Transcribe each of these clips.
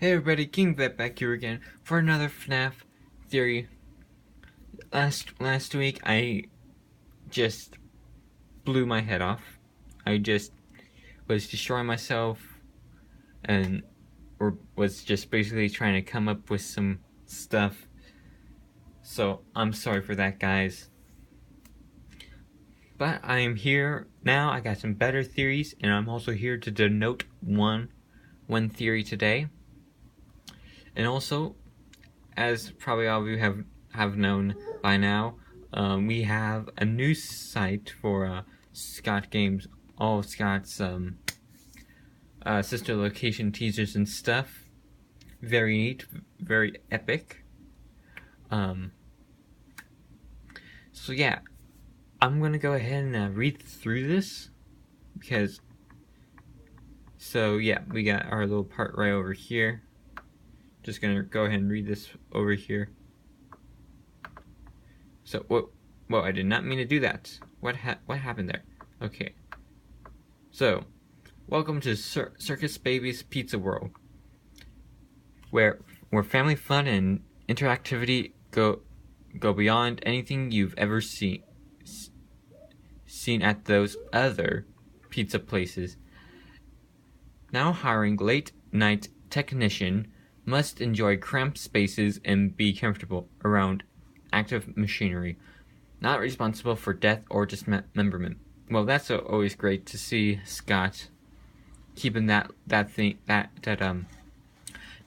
Hey everybody, King Vet back here again for another FNaF theory. Last week I just blew my head off. I just was destroying myself and was just basically trying to come up with some stuff. So I'm sorry for that, guys. But I am here now. I got some better theories, and I'm also here to denote one theory today. And also, as probably all of you have known by now, we have a new site for Scott Games, all of Scott's sister location teasers and stuff. Very neat, very epic. So yeah, I'm gonna go ahead and read through this because. So yeah, we got our little part right over here. Just gonna go ahead and read this over here. So, whoa, I did not mean to do that. What happened there? Okay. So, welcome to Circus Baby's Pizza World, where family fun and interactivity go beyond anything you've ever seen at those other pizza places. Now hiring late night technician must enjoy cramped spaces and be comfortable around active machinery, not responsible for death or dismemberment. Well, that's always great to see Scott keeping that death and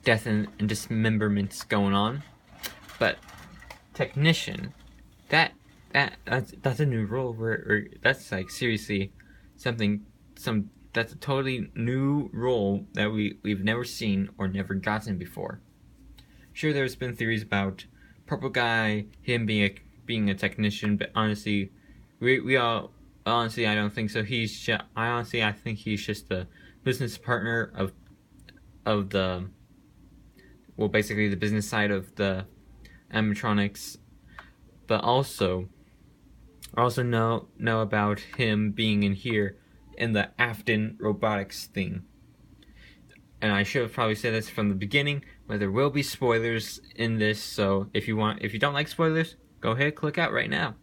dismemberments going on. But technician, that's a new role where that's like seriously that's a totally new role that we've never seen or never gotten before. Sure, there's been theories about Purple Guy, him being a technician, but honestly, I don't think so. I think he's just the business partner of the, well, basically the business side of the animatronics. But also know about him being in here in the Afton robotics thing. And I should have probably said this from the beginning, but there will be spoilers in this, so if you don't like spoilers, go ahead, click out right now.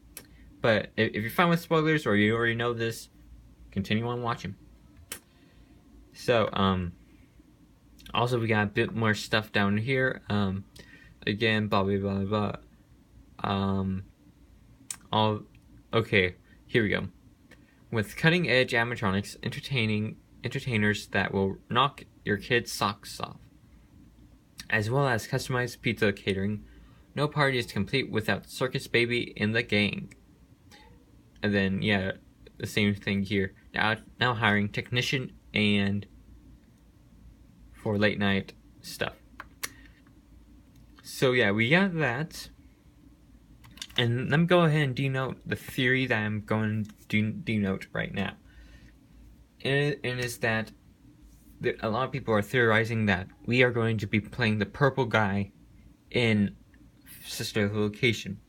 But if you're fine with spoilers or you already know this, continue on watching. So, also we got a bit more stuff down here. Again, blah blah blah blah. Okay, here we go. With cutting-edge animatronics, entertainers that will knock your kids' socks off, as well as customized pizza catering, no party is complete without Circus Baby in the gang. And then, yeah, the same thing here. Now hiring technician and for late night stuff. So yeah, we got that. And let me go ahead and denote the theory that I'm going to denote right now. And it is that a lot of people are theorizing that we are going to be playing the purple guy in Sister Location.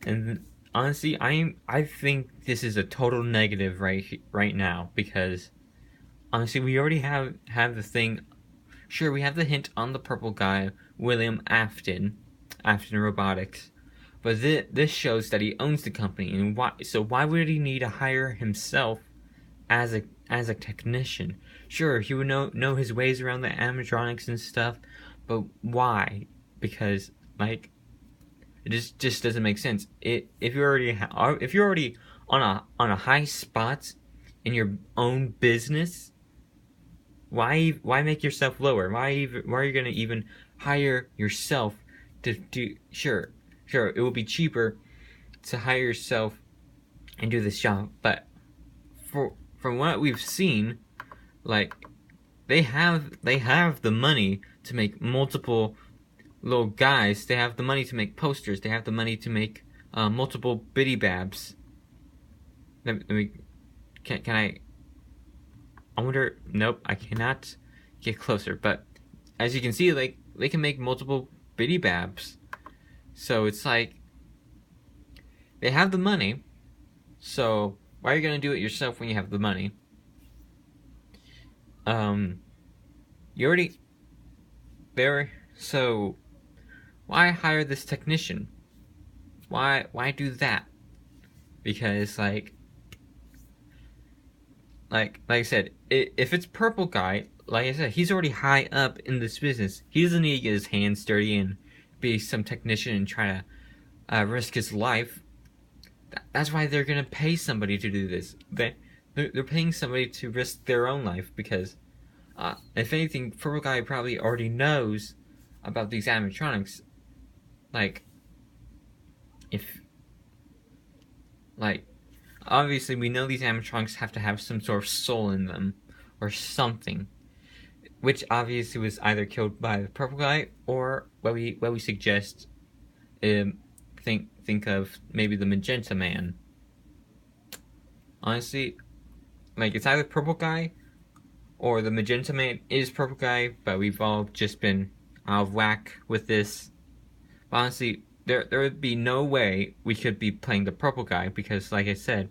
And honestly, I think this is a total negative right now, because honestly, we already have the thing. Sure, we have the hint on the purple guy, William Afton Robotics. But this shows that he owns the company, and why would he need to hire himself as a technician? Sure, he would know his ways around the animatronics and stuff, but why? Because like it just doesn't make sense. If you're already on a high spot in your own business, why make yourself lower? Why are you gonna even hire yourself to do? Sure, it will be cheaper to hire yourself and do this job, but from what we've seen, like they have the money to make multiple little guys. They have the money to make posters. They have the money to make multiple bitty babs. Let me can I wonder. Nope, I cannot get closer. But as you can see, like they can make multiple bitty babs. So it's like they have the money, so why are you gonna do it yourself when you have the money? You already so why hire this technician? Why do that? Because like I said, if it's purple guy, like I said, he's already high up in this business. He doesn't need to get his hands dirty and be some technician and try to risk his life. That's why they're gonna pay somebody to do this. They're paying somebody to risk their own life because, if anything, purple guy probably already knows about these animatronics. Like, obviously we know these animatronics have to have some sort of soul in them or something, which obviously was either killed by the purple guy or what we suggest. Think of maybe the magenta man. Honestly, like, it's either purple guy or the magenta man is purple guy, but we've all just been out of whack with this. But honestly, there would be no way we could be playing the purple guy because, like I said,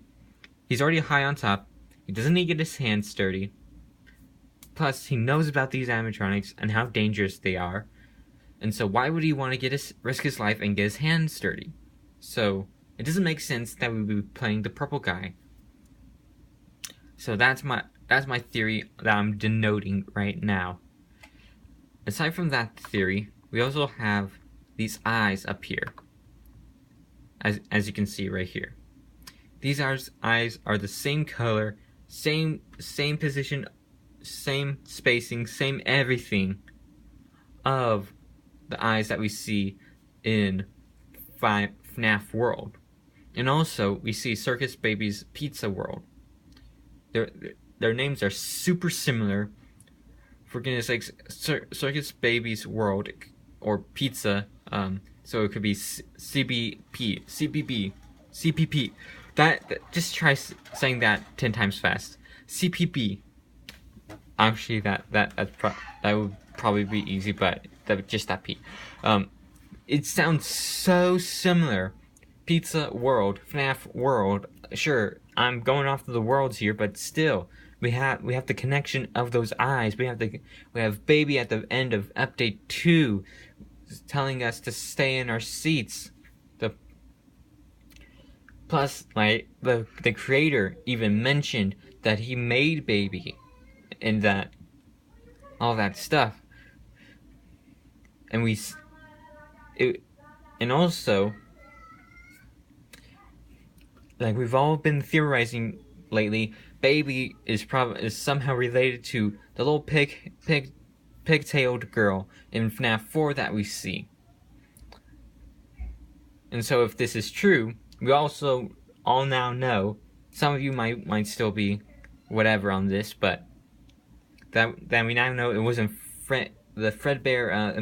he's already high on top. He doesn't need to get his hands dirty. Plus, he knows about these animatronics and how dangerous they are. And so why would he want to risk his life and get his hands dirty? So it doesn't make sense that we would be playing the purple guy. So that's my theory that I'm denoting right now. Aside from that theory, we also have these eyes up here. As you can see right here. These eyes are the same color, same position, same spacing, same everything of the eyes that we see in FNaF World. And also, we see Circus Baby's Pizza World. Their names are super similar. For goodness sakes, Circus Baby's World, or Pizza, so it could be CPP. Just try saying that 10 times fast. CPP. Actually, that would probably be easy, but just that P. It sounds so similar. Pizza World, FNaF World. Sure, I'm going off of the worlds here, but still, we have the connection of those eyes. We have Baby at the end of update 2, telling us to stay in our seats. Plus, like, the creator even mentioned that he made Baby, and that all that stuff. And also, like, we've all been theorizing lately, Baby is somehow related to the little pig-tailed girl in FNaF 4 that we see. And so if this is true, we also all now know, some of you might still be whatever on this, but that we now know it wasn't the Fredbear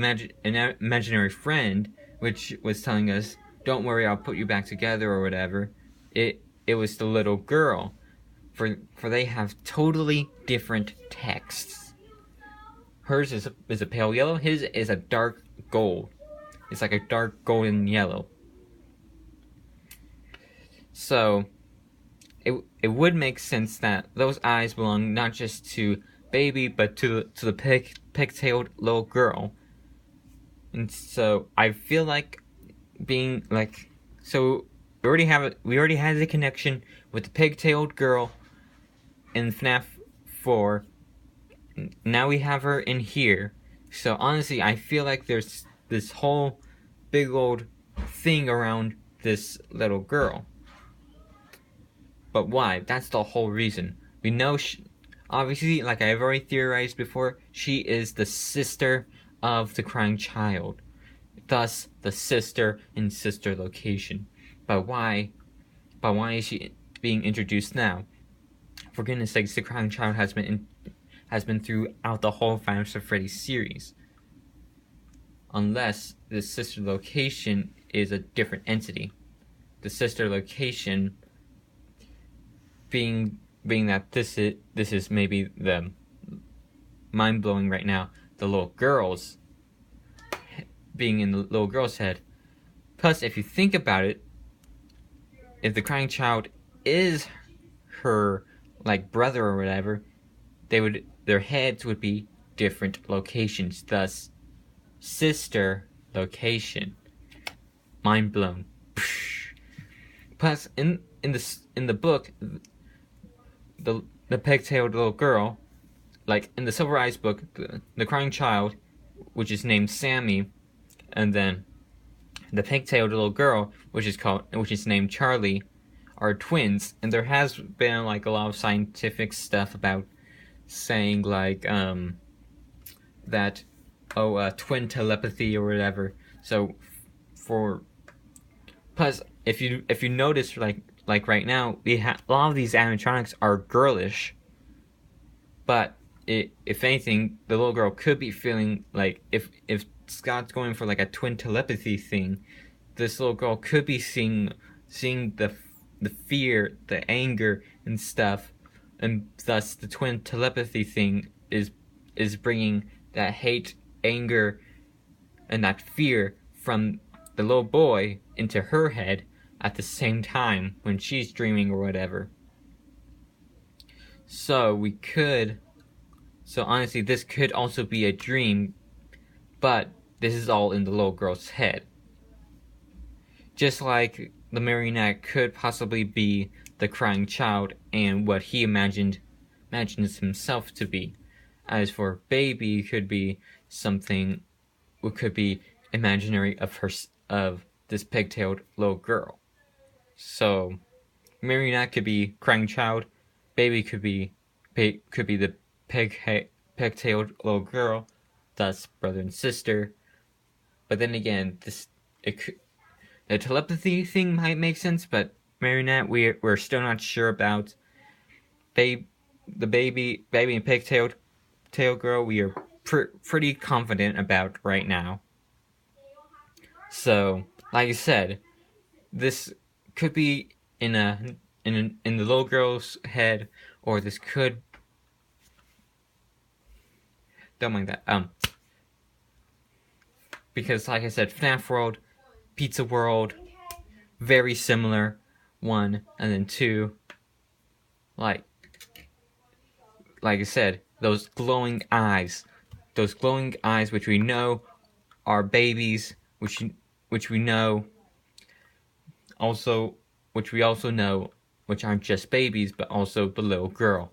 imaginary friend, which was telling us, don't worry, I'll put you back together or whatever. It was the little girl, for they have totally different texts. Hers is a pale yellow, his is a dark gold. It's like a dark golden yellow. So it would make sense that those eyes belong not just to Baby, but to the pig-tailed little girl. And so I feel like being like, so we already had the connection with the pig-tailed girl in FNaF 4. Now we have her in here. So honestly, I feel like there's this whole big old thing around this little girl. But why? That's the whole reason. We know obviously, like I've already theorized before, she is the sister of the crying child. Thus, the sister in sister location. But why is she being introduced now? For goodness sakes, the crying child has been throughout the whole Five Nights at Freddy's series. Unless the sister location is a different entity. The sister location being that this is maybe the mind-blowing right now, the little girls being in the little girl's head. Plus, if you think about it, if the crying child is her like brother or whatever, their heads would be different locations. Thus, sister location. Mind blown. Plus, in the book, the pigtailed little girl, like in the Silver Eyes book, the crying child, which is named Sammy, and then the pigtailed little girl, which is named Charlie, are twins. And there has been like a lot of scientific stuff about saying like that twin telepathy or whatever. So for plus if you notice like right now a lot of these animatronics are girlish, but if anything the little girl could be feeling like if Scott's going for like a twin telepathy thing, this little girl could be seeing the fear, the anger and stuff, and thus the twin telepathy thing is bringing that hate, anger, and that fear from the little boy into her head at the same time when she's dreaming or whatever. So honestly, this could also be a dream, but this is all in the little girl's head. Just like the marionette could possibly be the crying child and what he imagines himself to be. As for baby, could be something, it could be imaginary of this pigtailed little girl. So marionette could be crying child, baby could be the pigtailed little girl, thus brother and sister. But then again, the telepathy thing might make sense, but marionette we're still not sure about. The baby and pigtailed girl we are pretty confident about right now. So, like I said, this could be in the little girl's head, or this could, don't mind that, because like I said, FNaF World, Pizza World, very similar, 1, and then 2, like I said, those glowing eyes which we know are babies, which we also know which aren't just babies but also the little girl.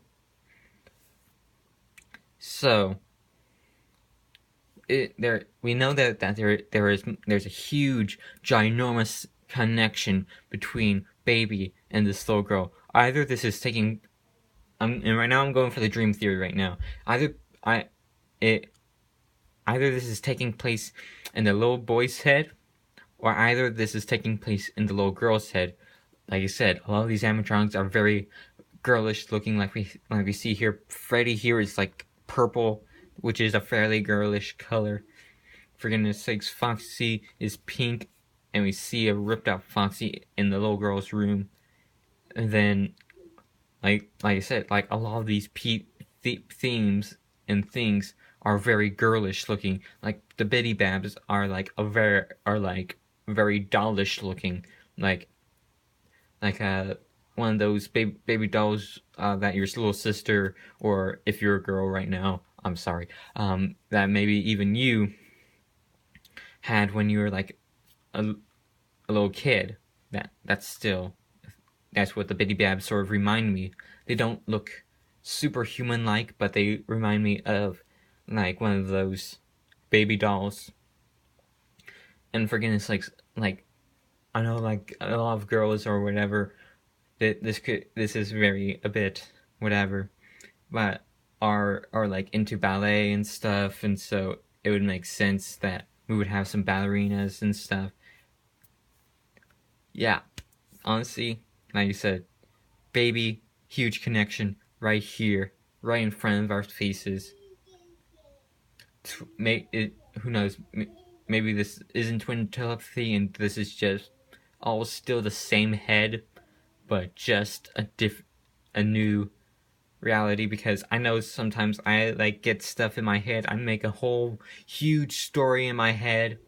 So we know that there's a huge, ginormous connection between baby and this little girl. Either this is taking, and right now I'm going for the dream theory right now. Either this is taking place in the little boy's head, or either this is taking place in the little girl's head. Like I said, a lot of these animatronics are very girlish looking, like we see here. Freddy here is like purple, which is a fairly girlish color. For goodness sakes, Foxy is pink, and we see a ripped out Foxy in the little girl's room. And then, like I said, like a lot of these themes and things are very girlish looking. Like the Bitty Babs are very dollish looking, like one of those baby dolls that your little sister, or if you're a girl right now, I'm sorry, that maybe even you had when you were like a little kid. That's what the Bitty Babs sort of remind me. They don't look super human-like, but they remind me of like one of those baby dolls. And for goodness sakes, like I know like a lot of girls or whatever, this is very a bit whatever, but are like into ballet and stuff, and so it would make sense that we would have some ballerinas and stuff. Yeah, honestly, like you said, baby, huge connection right here, right in front of our faces. Who knows? Maybe this isn't twin telepathy, and this is just all still the same head, but just a new reality. Because I know sometimes I like get stuff in my head. I make a whole huge story in my head.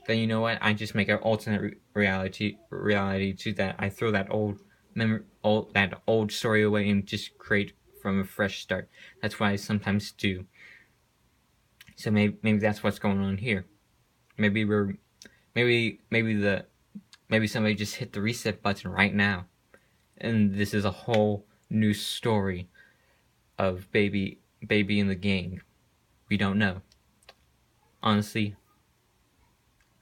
Then you know what? I just make an alternate reality to that. I throw that old story away and just create from a fresh start. That's what I sometimes do. So maybe that's what's going on here. Maybe maybe somebody just hit the reset button right now, and this is a whole new story of baby and the gang. We don't know. Honestly,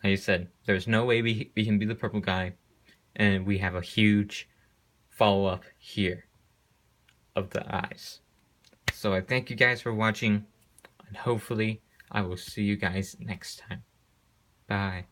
like I said, there's no way we can be the purple guy, and we have a huge follow-up here of the eyes. So I thank you guys for watching, and hopefully I will see you guys next time. Bye.